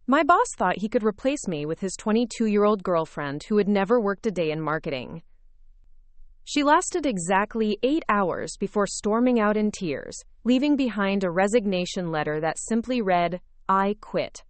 My boss thought he could replace me with his 22-year-old girlfriend who had never worked a day in marketing. She lasted exactly 8 hours before storming out in tears, leaving behind a resignation letter that simply read, "I quit."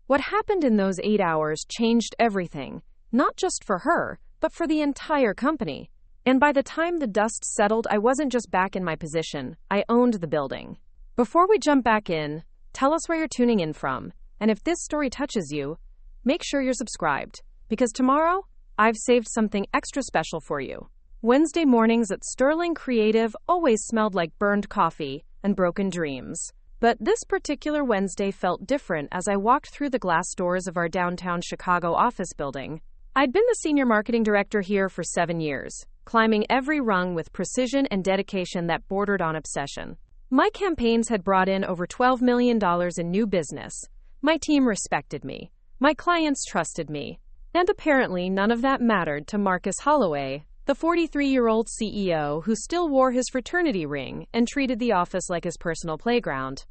What happened in those 8 hours changed everything, not just for her, but for the entire company. And by the time the dust settled, I wasn't just back in my position, I owned the building. Before we jump back in, tell us where you're tuning in from, and if this story touches you, make sure you're subscribed, because tomorrow, I've saved something extra special for you. Wednesday mornings at Sterling Creative always smelled like burned coffee and broken dreams. But this particular Wednesday felt different as I walked through the glass doors of our downtown Chicago office building. I'd been the senior marketing director here for 7 years, climbing every rung with precision and dedication that bordered on obsession. My campaigns had brought in over $12 million in new business. My team respected me. My clients trusted me. And apparently none of that mattered to Marcus Holloway, the 43-year-old CEO who still wore his fraternity ring and treated the office like his personal playground.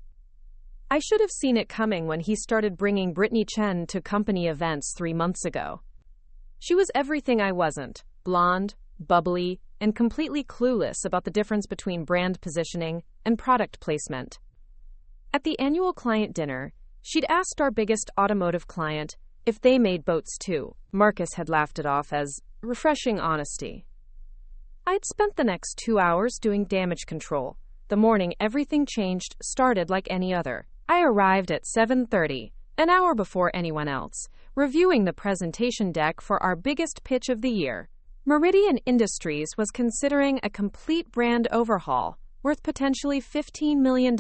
I should have seen it coming when he started bringing Brittany Chen to company events 3 months ago. She was everything I wasn't: blonde, bubbly, and completely clueless about the difference between brand positioning and product placement. At the annual client dinner, she'd asked our biggest automotive client if they made boats too. Marcus had laughed it off as refreshing honesty. I'd spent the next 2 hours doing damage control. The morning everything changed started like any other. I arrived at 7:30, an hour before anyone else, reviewing the presentation deck for our biggest pitch of the year. Meridian Industries was considering a complete brand overhaul, worth potentially $15 million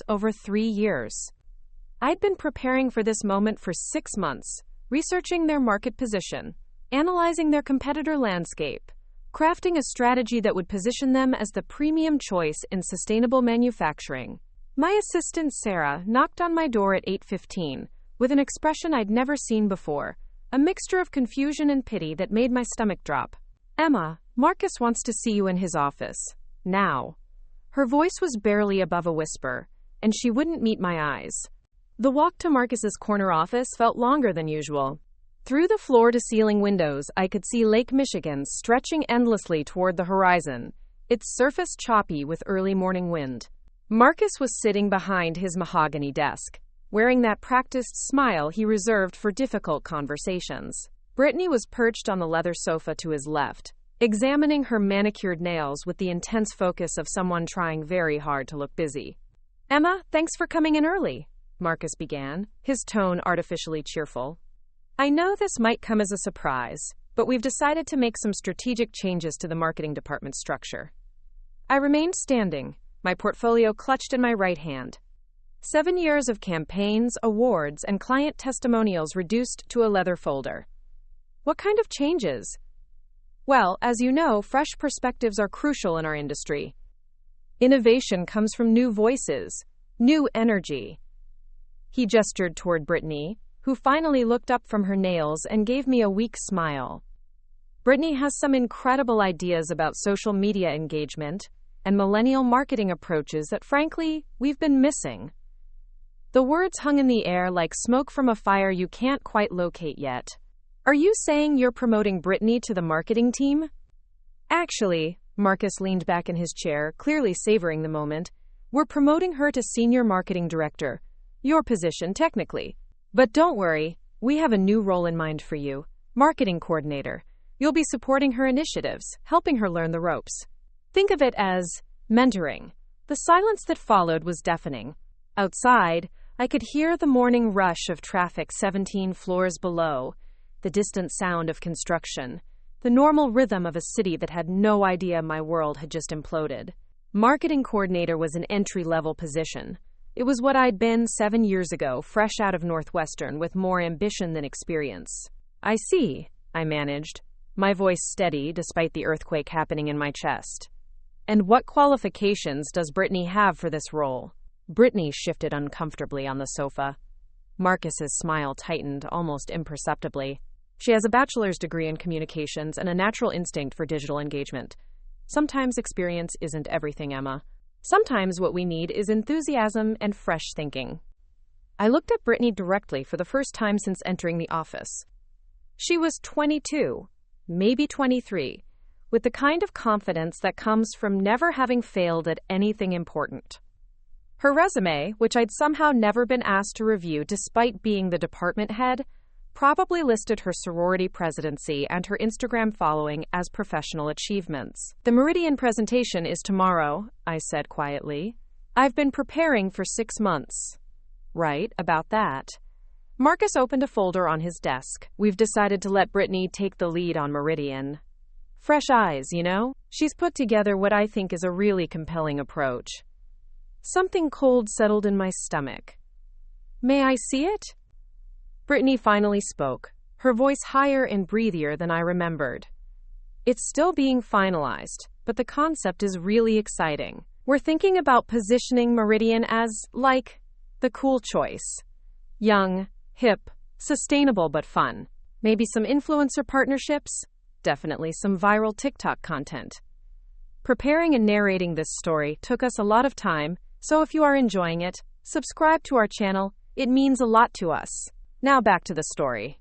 over 3 years. I'd been preparing for this moment for 6 months, researching their market position, analyzing their competitor landscape, crafting a strategy that would position them as the premium choice in sustainable manufacturing. My assistant Sarah knocked on my door at 8:15, with an expression I'd never seen before, a mixture of confusion and pity that made my stomach drop. "Emma, Marcus wants to see you in his office. Now." Her voice was barely above a whisper, and she wouldn't meet my eyes. The walk to Marcus's corner office felt longer than usual. Through the floor-to-ceiling windows, I could see Lake Michigan stretching endlessly toward the horizon, its surface choppy with early morning wind. Marcus was sitting behind his mahogany desk, wearing that practiced smile he reserved for difficult conversations. Brittany was perched on the leather sofa to his left, examining her manicured nails with the intense focus of someone trying very hard to look busy. "Emma, thanks for coming in early," Marcus began, his tone artificially cheerful. "I know this might come as a surprise, but we've decided to make some strategic changes to the marketing department structure." I remained standing, my portfolio clutched in my right hand. 7 years of campaigns, awards, and client testimonials reduced to a leather folder. What kind of changes? Well, as you know, fresh perspectives are crucial in our industry. Innovation comes from new voices, new energy. He gestured toward Brittany, who finally looked up from her nails and gave me a weak smile. Brittany has some incredible ideas about social media engagement and millennial marketing approaches that, frankly, we've been missing. The words hung in the air like smoke from a fire you can't quite locate yet. "Are you saying you're promoting Brittany to the marketing team?" "Actually," Marcus leaned back in his chair, clearly savoring the moment, "we're promoting her to senior marketing director. Your position, technically. But don't worry, we have a new role in mind for you, marketing coordinator. You'll be supporting her initiatives, helping her learn the ropes. Think of it as mentoring." The silence that followed was deafening. Outside, I could hear the morning rush of traffic 17 floors below, the distant sound of construction, the normal rhythm of a city that had no idea my world had just imploded. Marketing coordinator was an entry-level position. It was what I'd been 7 years ago, fresh out of Northwestern with more ambition than experience. "I see," I managed, my voice steady despite the earthquake happening in my chest. "And what qualifications does Brittany have for this role?" Brittany shifted uncomfortably on the sofa. Marcus's smile tightened almost imperceptibly. "She has a bachelor's degree in communications and a natural instinct for digital engagement. Sometimes experience isn't everything, Emma. Sometimes what we need is enthusiasm and fresh thinking." I looked at Brittany directly for the first time since entering the office. She was 22, maybe 23, with the kind of confidence that comes from never having failed at anything important. Her resume, which I'd somehow never been asked to review despite being the department head, probably listed her sorority presidency and her Instagram following as professional achievements. The Meridian presentation is tomorrow, I said quietly. I've been preparing for 6 months. Right, about that. Marcus opened a folder on his desk. We've decided to let Brittany take the lead on Meridian. Fresh eyes, you know? She's put together what I think is a really compelling approach. Something cold settled in my stomach. May I see it? Brittany finally spoke, her voice higher and breathier than I remembered. It's still being finalized, but the concept is really exciting. We're thinking about positioning Meridian as, like, the cool choice. Young, hip, sustainable but fun. Maybe some influencer partnerships? Definitely some viral TikTok content. Preparing and narrating this story took us a lot of time, so if you are enjoying it, subscribe to our channel. It means a lot to us. Now back to the story.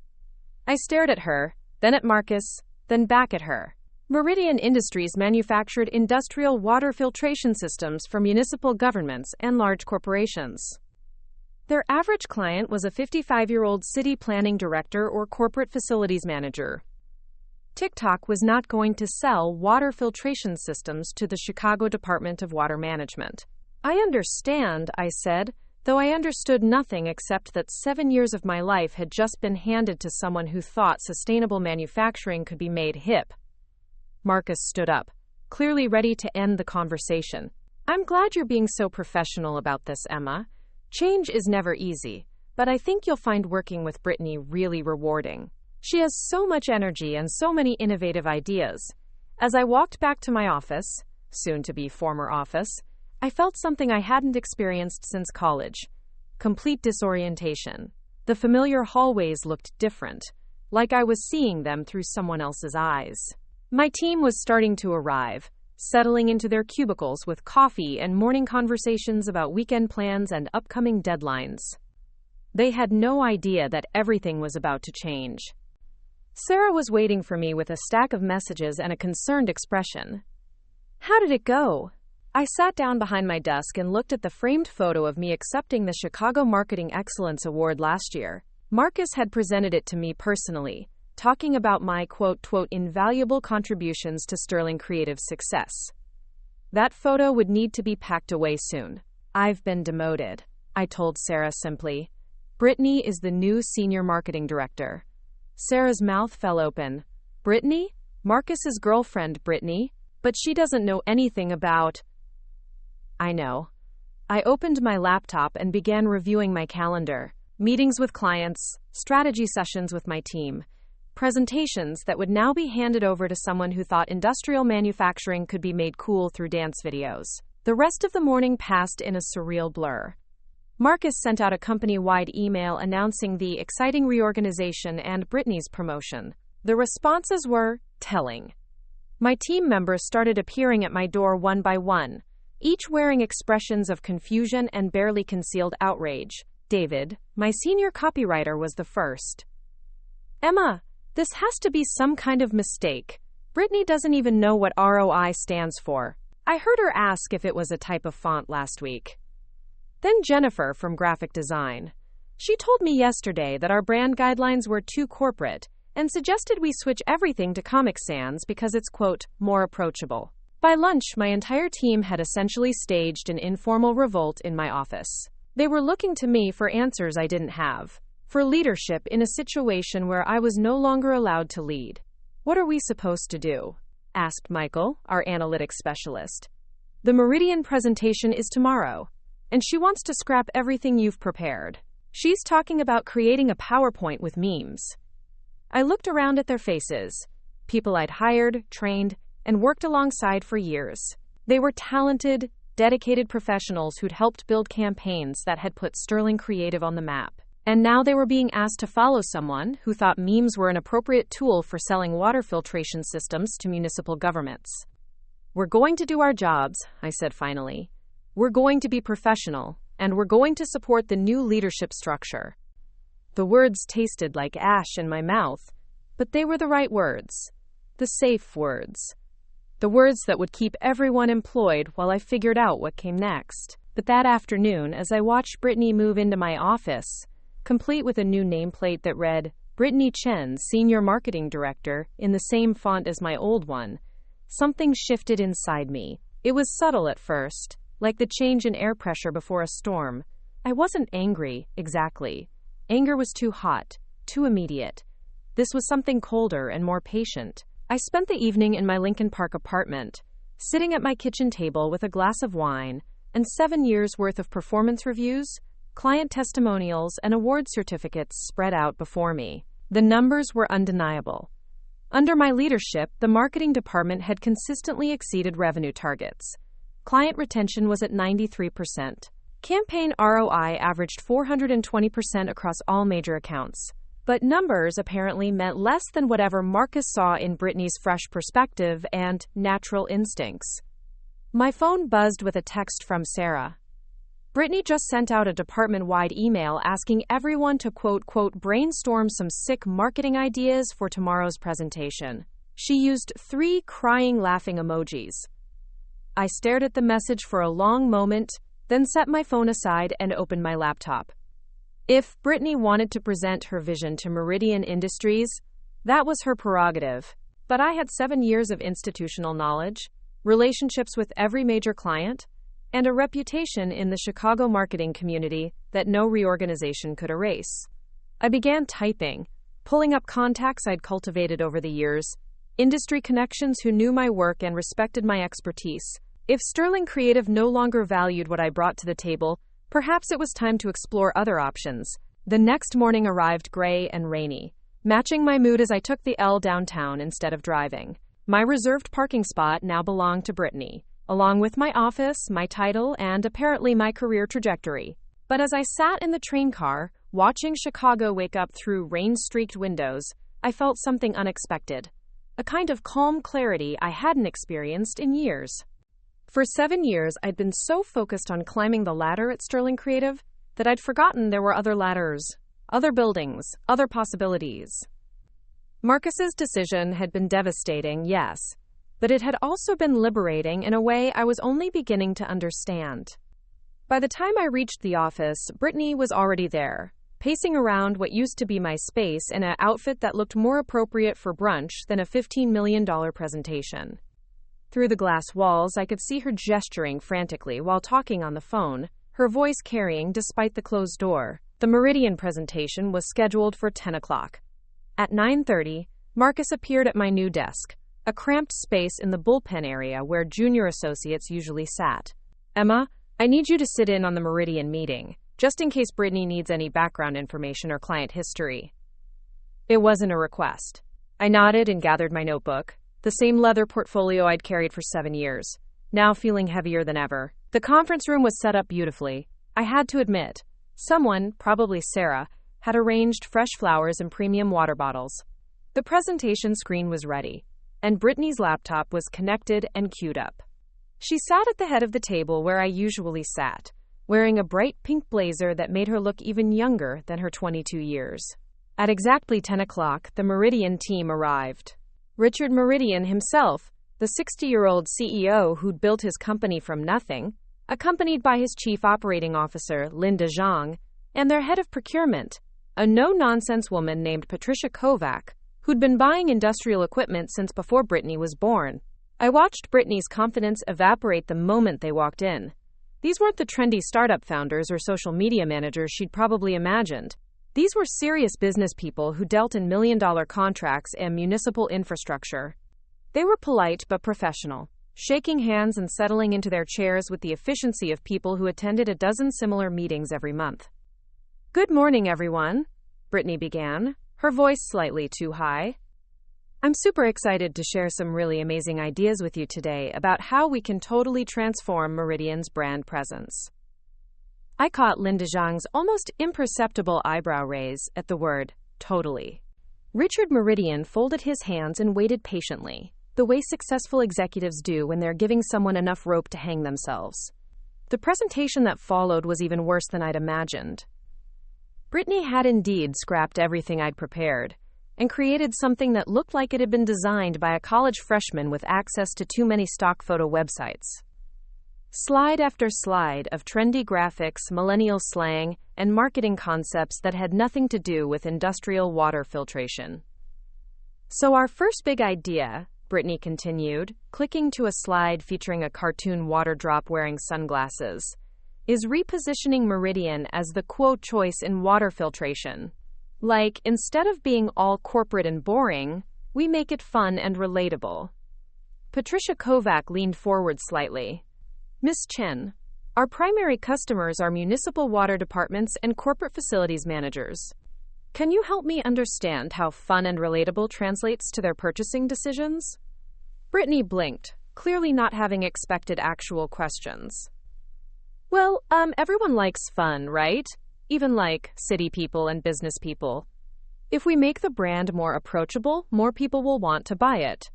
I stared at her, then at Marcus, then back at her. Meridian Industries manufactured industrial water filtration systems for municipal governments and large corporations. Their average client was a 55-year-old city planning director or corporate facilities manager. TikTok was not going to sell water filtration systems to the Chicago Department of Water Management. I understand, I said, though I understood nothing except that 7 years of my life had just been handed to someone who thought sustainable manufacturing could be made hip. Marcus stood up, clearly ready to end the conversation. I'm glad you're being so professional about this, Emma. Change is never easy, but I think you'll find working with Brittany really rewarding. She has so much energy and so many innovative ideas. As I walked back to my office, soon to be former office, I felt something I hadn't experienced since college. Complete disorientation. The familiar hallways looked different, like I was seeing them through someone else's eyes. My team was starting to arrive, settling into their cubicles with coffee and morning conversations about weekend plans and upcoming deadlines. They had no idea that everything was about to change. Sarah was waiting for me with a stack of messages and a concerned expression. How did it go? I sat down behind my desk and looked at the framed photo of me accepting the Chicago Marketing Excellence Award last year. Marcus had presented it to me personally, talking about my quote, invaluable contributions to Sterling Creative's success. That photo would need to be packed away soon. I've been demoted, I told Sarah simply. Brittany is the new senior marketing director. Sarah's mouth fell open. Brittany? Marcus's girlfriend, Brittany? But she doesn't know anything about... I know. I opened my laptop and began reviewing my calendar. Meetings with clients, strategy sessions with my team, presentations that would now be handed over to someone who thought industrial manufacturing could be made cool through dance videos. The rest of the morning passed in a surreal blur. Marcus sent out a company-wide email announcing the exciting reorganization and Brittany's promotion. The responses were telling. My team members started appearing at my door one by one, each wearing expressions of confusion and barely concealed outrage. David, my senior copywriter, was the first. Emma, this has to be some kind of mistake. Brittany doesn't even know what ROI stands for. I heard her ask if it was a type of font last week. Then Jennifer from graphic design. She told me yesterday that our brand guidelines were too corporate and suggested we switch everything to Comic Sans because it's, quote, more approachable. By lunch, my entire team had essentially staged an informal revolt in my office. They were looking to me for answers I didn't have, for leadership in a situation where I was no longer allowed to lead. What are we supposed to do? Asked Michael, our analytics specialist. The Meridian presentation is tomorrow, and she wants to scrap everything you've prepared. She's talking about creating a PowerPoint with memes. I looked around at their faces, people I'd hired, trained, and worked alongside for years. They were talented, dedicated professionals who'd helped build campaigns that had put Sterling Creative on the map. And now they were being asked to follow someone who thought memes were an appropriate tool for selling water filtration systems to municipal governments. We're going to do our jobs, I said finally. We're going to be professional, and we're going to support the new leadership structure." The words tasted like ash in my mouth, but they were the right words. The safe words. The words that would keep everyone employed while I figured out what came next. But that afternoon, as I watched Brittany move into my office, complete with a new nameplate that read, "Brittany Chen, Senior Marketing Director," in the same font as my old one, something shifted inside me. It was subtle at first, like the change in air pressure before a storm. I wasn't angry, exactly. Anger was too hot, too immediate. This was something colder and more patient. I spent the evening in my Lincoln Park apartment, sitting at my kitchen table with a glass of wine and 7 years' worth of performance reviews, client testimonials, and award certificates spread out before me. The numbers were undeniable. Under my leadership, the marketing department had consistently exceeded revenue targets. Client retention was at 93%. Campaign ROI averaged 420% across all major accounts. But numbers apparently meant less than whatever Marcus saw in Brittany's fresh perspective and natural instincts. My phone buzzed with a text from Sarah. Brittany just sent out a department-wide email asking everyone to quote, brainstorm some sick marketing ideas for tomorrow's presentation. She used 3 crying laughing emojis. I stared at the message for a long moment, then set my phone aside and opened my laptop. If Brittany wanted to present her vision to Meridian Industries, that was her prerogative. But I had 7 years of institutional knowledge, relationships with every major client, and a reputation in the Chicago marketing community that no reorganization could erase. I began typing, pulling up contacts I'd cultivated over the years, industry connections who knew my work and respected my expertise. If Sterling Creative no longer valued what I brought to the table, perhaps it was time to explore other options. The next morning arrived gray and rainy, matching my mood as I took the L downtown instead of driving. My reserved parking spot now belonged to Brittany, along with my office, my title, and apparently my career trajectory. But as I sat in the train car, watching Chicago wake up through rain-streaked windows, I felt something unexpected. A kind of calm clarity I hadn't experienced in years. For 7 years, I'd been so focused on climbing the ladder at Sterling Creative that I'd forgotten there were other ladders, other buildings, other possibilities. Marcus's decision had been devastating, yes, but it had also been liberating in a way I was only beginning to understand. By the time I reached the office, Brittany was already there, pacing around what used to be my space in an outfit that looked more appropriate for brunch than a $15 million presentation. Through the glass walls, I could see her gesturing frantically while talking on the phone, her voice carrying despite the closed door. The Meridian presentation was scheduled for 10 o'clock. At 9:30, Marcus appeared at my new desk, a cramped space in the bullpen area where junior associates usually sat. "Emma, I need you to sit in on the Meridian meeting, just in case Brittany needs any background information or client history." It wasn't a request. I nodded and gathered my notebook, the same leather portfolio I'd carried for 7 years, now feeling heavier than ever. The conference room was set up beautifully. I had to admit, someone, probably Sarah, had arranged fresh flowers and premium water bottles. The presentation screen was ready, and Brittany's laptop was connected and queued up. She sat at the head of the table where I usually sat, wearing a bright pink blazer that made her look even younger than her 22 years. At exactly 10 o'clock, the Meridian team arrived. Richard Meridian himself, the 60-year-old CEO who'd built his company from nothing, accompanied by his chief operating officer, Linda Zhang, and their head of procurement, a no-nonsense woman named Patricia Kovac, who'd been buying industrial equipment since before Brittany was born. I watched Brittany's confidence evaporate the moment they walked in. These weren't the trendy startup founders or social media managers she'd probably imagined. These were serious business people who dealt in million-dollar contracts and municipal infrastructure. They were polite but professional, shaking hands and settling into their chairs with the efficiency of people who attended a dozen similar meetings every month. "Good morning, everyone," Brittany began, her voice slightly too high. "I'm super excited to share some really amazing ideas with you today about how we can totally transform Meridian's brand presence." I caught Linda Zhang's almost imperceptible eyebrow raise at the word, totally. Richard Meridian folded his hands and waited patiently, the way successful executives do when they're giving someone enough rope to hang themselves. The presentation that followed was even worse than I'd imagined. Brittany had indeed scrapped everything I'd prepared and created something that looked like it had been designed by a college freshman with access to too many stock photo websites. Slide after slide of trendy graphics, millennial slang, and marketing concepts that had nothing to do with industrial water filtration. So our first big idea, Brittany continued, clicking to a slide featuring a cartoon water drop wearing sunglasses, is repositioning Meridian as the quote choice in water filtration. Like, instead of being all corporate and boring, we make it fun and relatable. Patricia Kovac leaned forward slightly. Ms. Chen, our primary customers are municipal water departments and corporate facilities managers. Can you help me understand how fun and relatable translates to their purchasing decisions? Brittany blinked, clearly not having expected actual questions. Well, everyone likes fun, right? Even like city people and business people. If we make the brand more approachable, more people will want to buy it.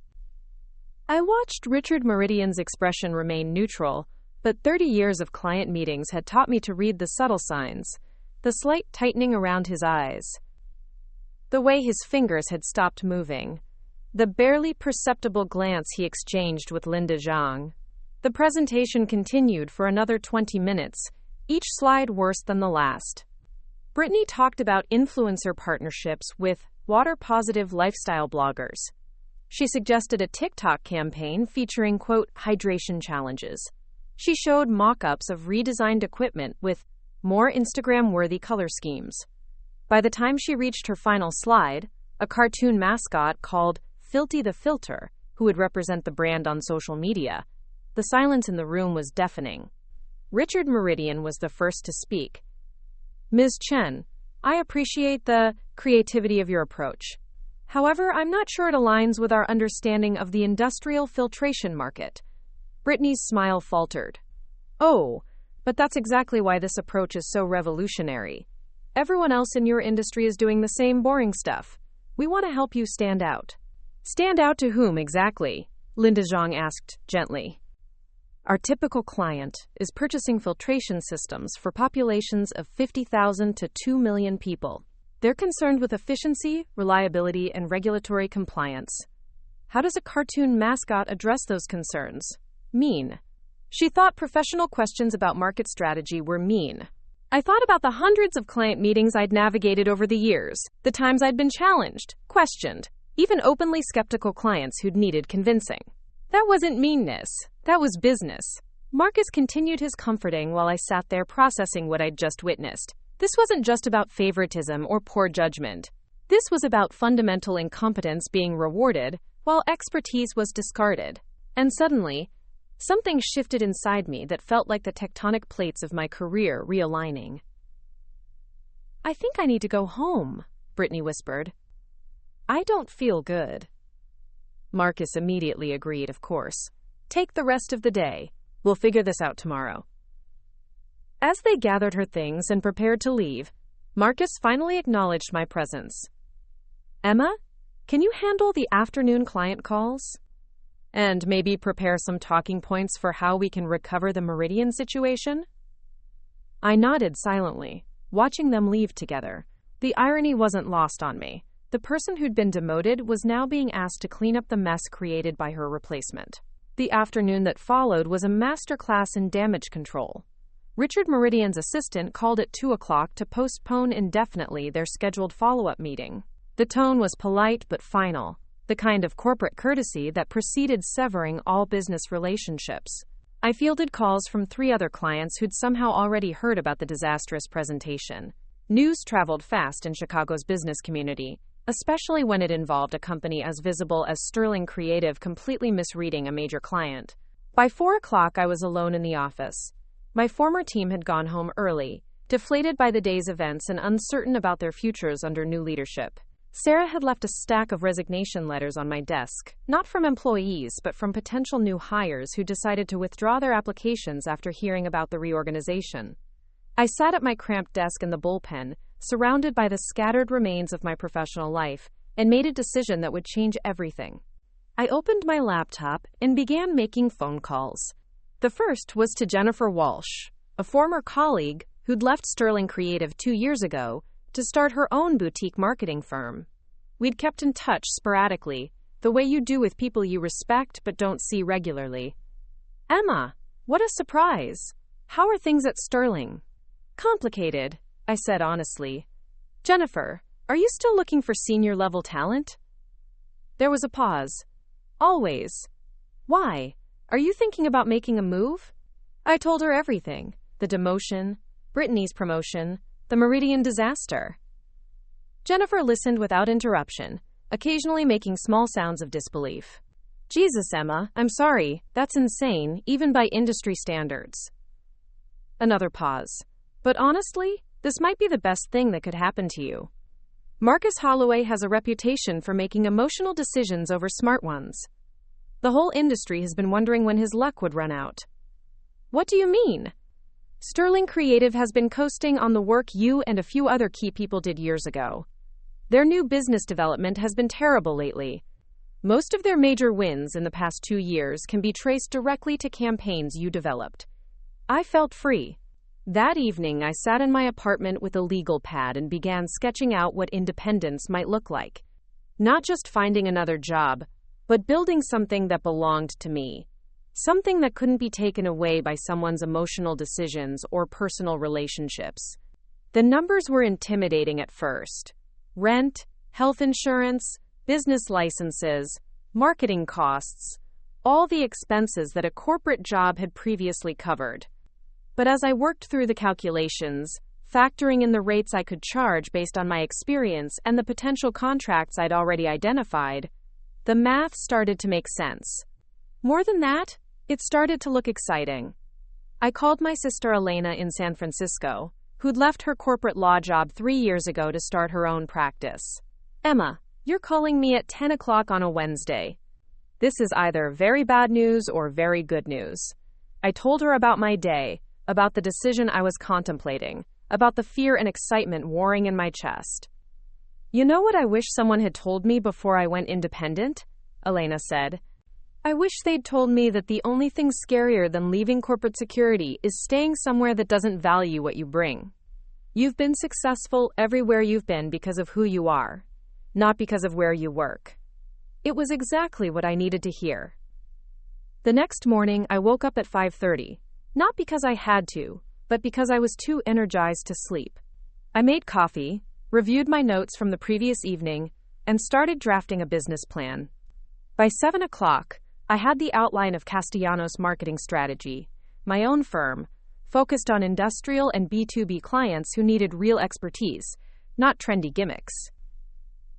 I watched Richard Meridian's expression remain neutral, but 30 years of client meetings had taught me to read the subtle signs, the slight tightening around his eyes, the way his fingers had stopped moving, the barely perceptible glance he exchanged with Linda Zhang. The presentation continued for another 20 minutes, each slide worse than the last. Brittany talked about influencer partnerships with water-positive lifestyle bloggers. She suggested a TikTok campaign featuring, quote, hydration challenges. She showed mock-ups of redesigned equipment with more Instagram-worthy color schemes. By the time she reached her final slide, a cartoon mascot called Filty the Filter, who would represent the brand on social media, the silence in the room was deafening. Richard Meridian was the first to speak. Ms. Chen, I appreciate the creativity of your approach. However, I'm not sure it aligns with our understanding of the industrial filtration market. Brittany's smile faltered. Oh, but that's exactly why this approach is so revolutionary. Everyone else in your industry is doing the same boring stuff. We want to help you stand out. Stand out to whom exactly? Linda Zhang asked gently. Our typical client is purchasing filtration systems for populations of 50,000 to 2 million people. They're concerned with efficiency, reliability, and regulatory compliance. How does a cartoon mascot address those concerns? Mean. She thought professional questions about market strategy were mean. I thought about the hundreds of client meetings I'd navigated over the years, the times I'd been challenged, questioned, even openly skeptical clients who'd needed convincing. That wasn't meanness. That was business. Marcus continued his comforting while I sat there processing what I'd just witnessed. This wasn't just about favoritism or poor judgment. This was about fundamental incompetence being rewarded while expertise was discarded. And suddenly, something shifted inside me that felt like the tectonic plates of my career realigning. I think I need to go home, Brittany whispered. I don't feel good. Marcus immediately agreed, of course. Take the rest of the day. We'll figure this out tomorrow. As they gathered her things and prepared to leave, Marcus finally acknowledged my presence. Emma, can you handle the afternoon client calls? And maybe prepare some talking points for how we can recover the Meridian situation? I nodded silently, watching them leave together. The irony wasn't lost on me. The person who'd been demoted was now being asked to clean up the mess created by her replacement. The afternoon that followed was a masterclass in damage control. Richard Meridian's assistant called at 2 o'clock to postpone indefinitely their scheduled follow-up meeting. The tone was polite but final, the kind of corporate courtesy that preceded severing all business relationships. I fielded calls from 3 other clients who'd somehow already heard about the disastrous presentation. News traveled fast in Chicago's business community, especially when it involved a company as visible as Sterling Creative completely misreading a major client. By 4 o'clock, I was alone in the office. My former team had gone home early, deflated by the day's events and uncertain about their futures under new leadership. Sarah had left a stack of resignation letters on my desk, not from employees, but from potential new hires who decided to withdraw their applications after hearing about the reorganization. I sat at my cramped desk in the bullpen, surrounded by the scattered remains of my professional life, and made a decision that would change everything. I opened my laptop and began making phone calls. The first was to Jennifer Walsh, a former colleague who'd left Sterling Creative 2 years ago to start her own boutique marketing firm. We'd kept in touch sporadically, the way you do with people you respect but don't see regularly. "Emma, what a surprise! How are things at Sterling?" "Complicated," I said honestly. "Jennifer, are you still looking for senior-level talent?" There was a pause. "Always." "Why? Are you thinking about making a move?" I told her everything. The demotion, Brittany's promotion, the Meridian disaster. Jennifer listened without interruption, occasionally making small sounds of disbelief. "Jesus, Emma, I'm sorry, that's insane, even by industry standards." Another pause. "But honestly, this might be the best thing that could happen to you. Marcus Holloway has a reputation for making emotional decisions over smart ones. The whole industry has been wondering when his luck would run out." "What do you mean?" "Sterling Creative has been coasting on the work you and a few other key people did years ago. Their new business development has been terrible lately. Most of their major wins in the past 2 years can be traced directly to campaigns you developed." I felt free. That evening, I sat in my apartment with a legal pad and began sketching out what independence might look like. Not just finding another job, but building something that belonged to me. Something that couldn't be taken away by someone's emotional decisions or personal relationships. The numbers were intimidating at first. Rent, health insurance, business licenses, marketing costs, all the expenses that a corporate job had previously covered. But as I worked through the calculations, factoring in the rates I could charge based on my experience and the potential contracts I'd already identified, the math started to make sense. More than that, it started to look exciting. I called my sister Elena in San Francisco, who'd left her corporate law job 3 years ago to start her own practice. "Emma, you're calling me at 10 o'clock on a Wednesday. This is either very bad news or very good news." I told her about my day, about the decision I was contemplating, about the fear and excitement warring in my chest. "You know what I wish someone had told me before I went independent?" Elena said. "I wish they'd told me that the only thing scarier than leaving corporate security is staying somewhere that doesn't value what you bring. You've been successful everywhere you've been because of who you are, not because of where you work." It was exactly what I needed to hear. The next morning, I woke up at 5:30, not because I had to, but because I was too energized to sleep. I made coffee, reviewed my notes from the previous evening, and started drafting a business plan. By 7 o'clock, I had the outline of Castellanos' marketing strategy, my own firm, focused on industrial and B2B clients who needed real expertise, not trendy gimmicks.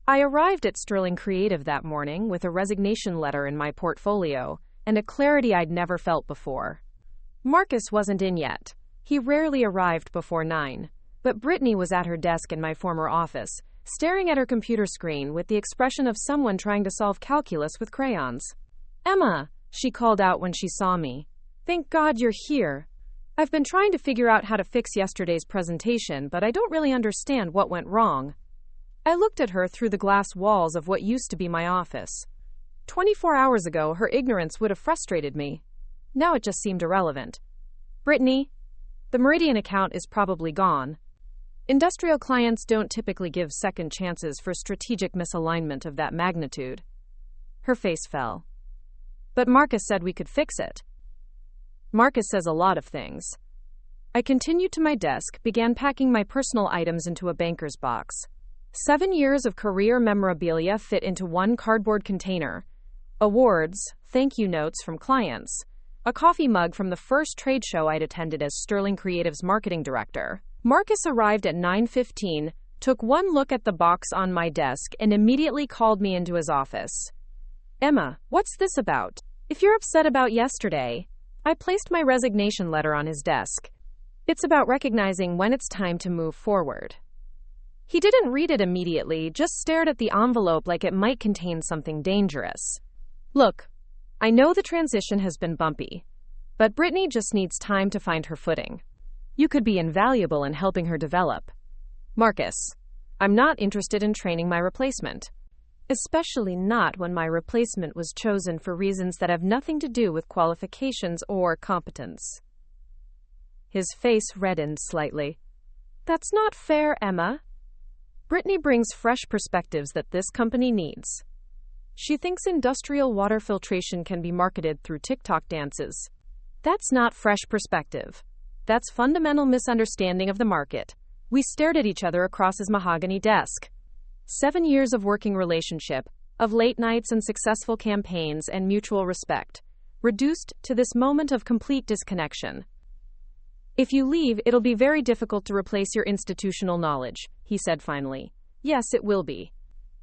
I arrived at Sterling Creative that morning with a resignation letter in my portfolio and a clarity I'd never felt before. Marcus wasn't in yet. He rarely arrived before 9, but Brittany was at her desk in my former office, staring at her computer screen with the expression of someone trying to solve calculus with crayons. "Emma," she called out when she saw me. "Thank God you're here. I've been trying to figure out how to fix yesterday's presentation, but I don't really understand what went wrong." I looked at her through the glass walls of what used to be my office. 24 hours ago, her ignorance would have frustrated me. Now it just seemed irrelevant. "Brittany, the Meridian account is probably gone. Industrial clients don't typically give second chances for strategic misalignment of that magnitude." Her face fell. "But Marcus said we could fix it." "Marcus says a lot of things." I continued to my desk, began packing my personal items into a banker's box. 7 years of career memorabilia fit into one cardboard container. Awards, thank you notes from clients, a coffee mug from the first trade show I'd attended as Sterling Creative's marketing director. Marcus arrived at 9:15, took one look at the box on my desk, and immediately called me into his office. "Emma, what's this about? If you're upset about yesterday..." I placed my resignation letter on his desk. "It's about recognizing when it's time to move forward." He didn't read it immediately, just stared at the envelope like it might contain something dangerous. "Look, I know the transition has been bumpy, but Brittany just needs time to find her footing. You could be invaluable in helping her develop. Marcus, I'm not interested in training my replacement. especially not when my replacement was chosen for reasons that have nothing to do with qualifications or competence. His face reddened slightly. That's not fair, Emma. Brittany brings fresh perspectives that this company needs. She thinks industrial water filtration can be marketed through TikTok dances. That's not fresh perspective. That's fundamental misunderstanding of the market. We stared at each other across his mahogany desk. 7 years of working relationship, of late nights and successful campaigns and mutual respect, reduced to this moment of complete disconnection. If you leave, it'll be very difficult to replace your institutional knowledge, he said finally. Yes, it will be.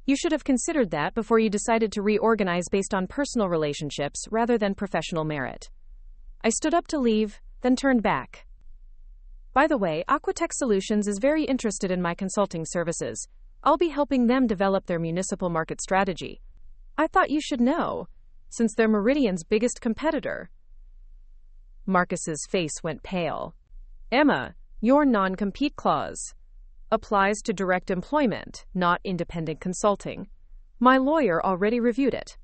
You should have considered that before you decided to reorganize based on personal relationships rather than professional merit. I stood up to leave, then turned back. By the way, Aquatech Solutions is very interested in my consulting services. I'll be helping them develop their municipal market strategy. I thought you should know, since they're Meridian's biggest competitor. Marcus's face went pale. Emma, your non-compete clause applies to direct employment, not independent consulting. My lawyer already reviewed it.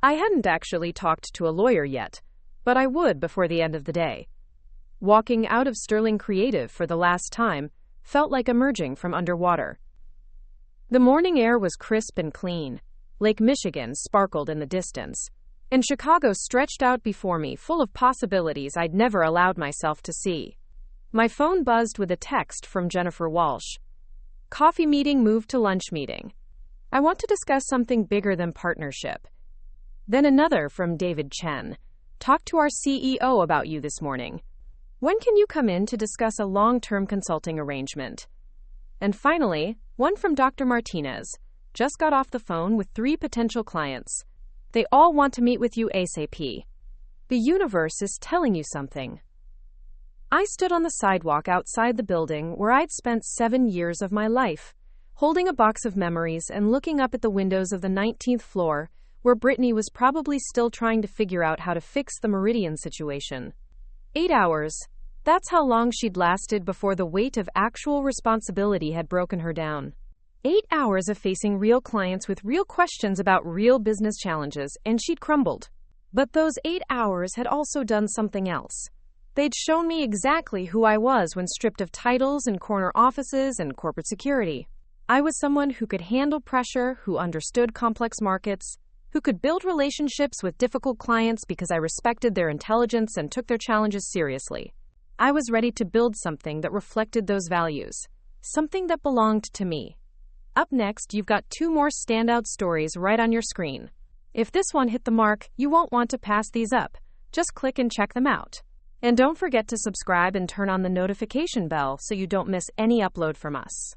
I hadn't actually talked to a lawyer yet, but I would before the end of the day. Walking out of Sterling Creative for the last time felt like emerging from underwater. The morning air was crisp and clean. Lake Michigan sparkled in the distance, and Chicago stretched out before me, full of possibilities I'd never allowed myself to see. My phone buzzed with a text from Jennifer Walsh. Coffee meeting moved to lunch meeting. I want to discuss something bigger than partnership. Then another from David Chen. Talked to our CEO about you this morning. When can you come in to discuss a long-term consulting arrangement? And finally, one from Dr. Martinez. Just got off the phone with 3 potential clients. They all want to meet with you ASAP. The universe is telling you something. I stood on the sidewalk outside the building where I'd spent 7 years of my life, holding a box of memories and looking up at the windows of the 19th floor, where Brittany was probably still trying to figure out how to fix the Meridian situation. 8 hours. That's how long she'd lasted before the weight of actual responsibility had broken her down. 8 hours of facing real clients with real questions about real business challenges, and she'd crumbled. But those 8 hours had also done something else. They'd shown me exactly who I was when stripped of titles and corner offices and corporate security. I was someone who could handle pressure, who understood complex markets, who could build relationships with difficult clients because I respected their intelligence and took their challenges seriously. I was ready to build something that reflected those values, something that belonged to me. Up next, you've got 2 more standout stories right on your screen. If this one hit the mark, you won't want to pass these up. Just click and check them out. And don't forget to subscribe and turn on the notification bell so you don't miss any upload from us.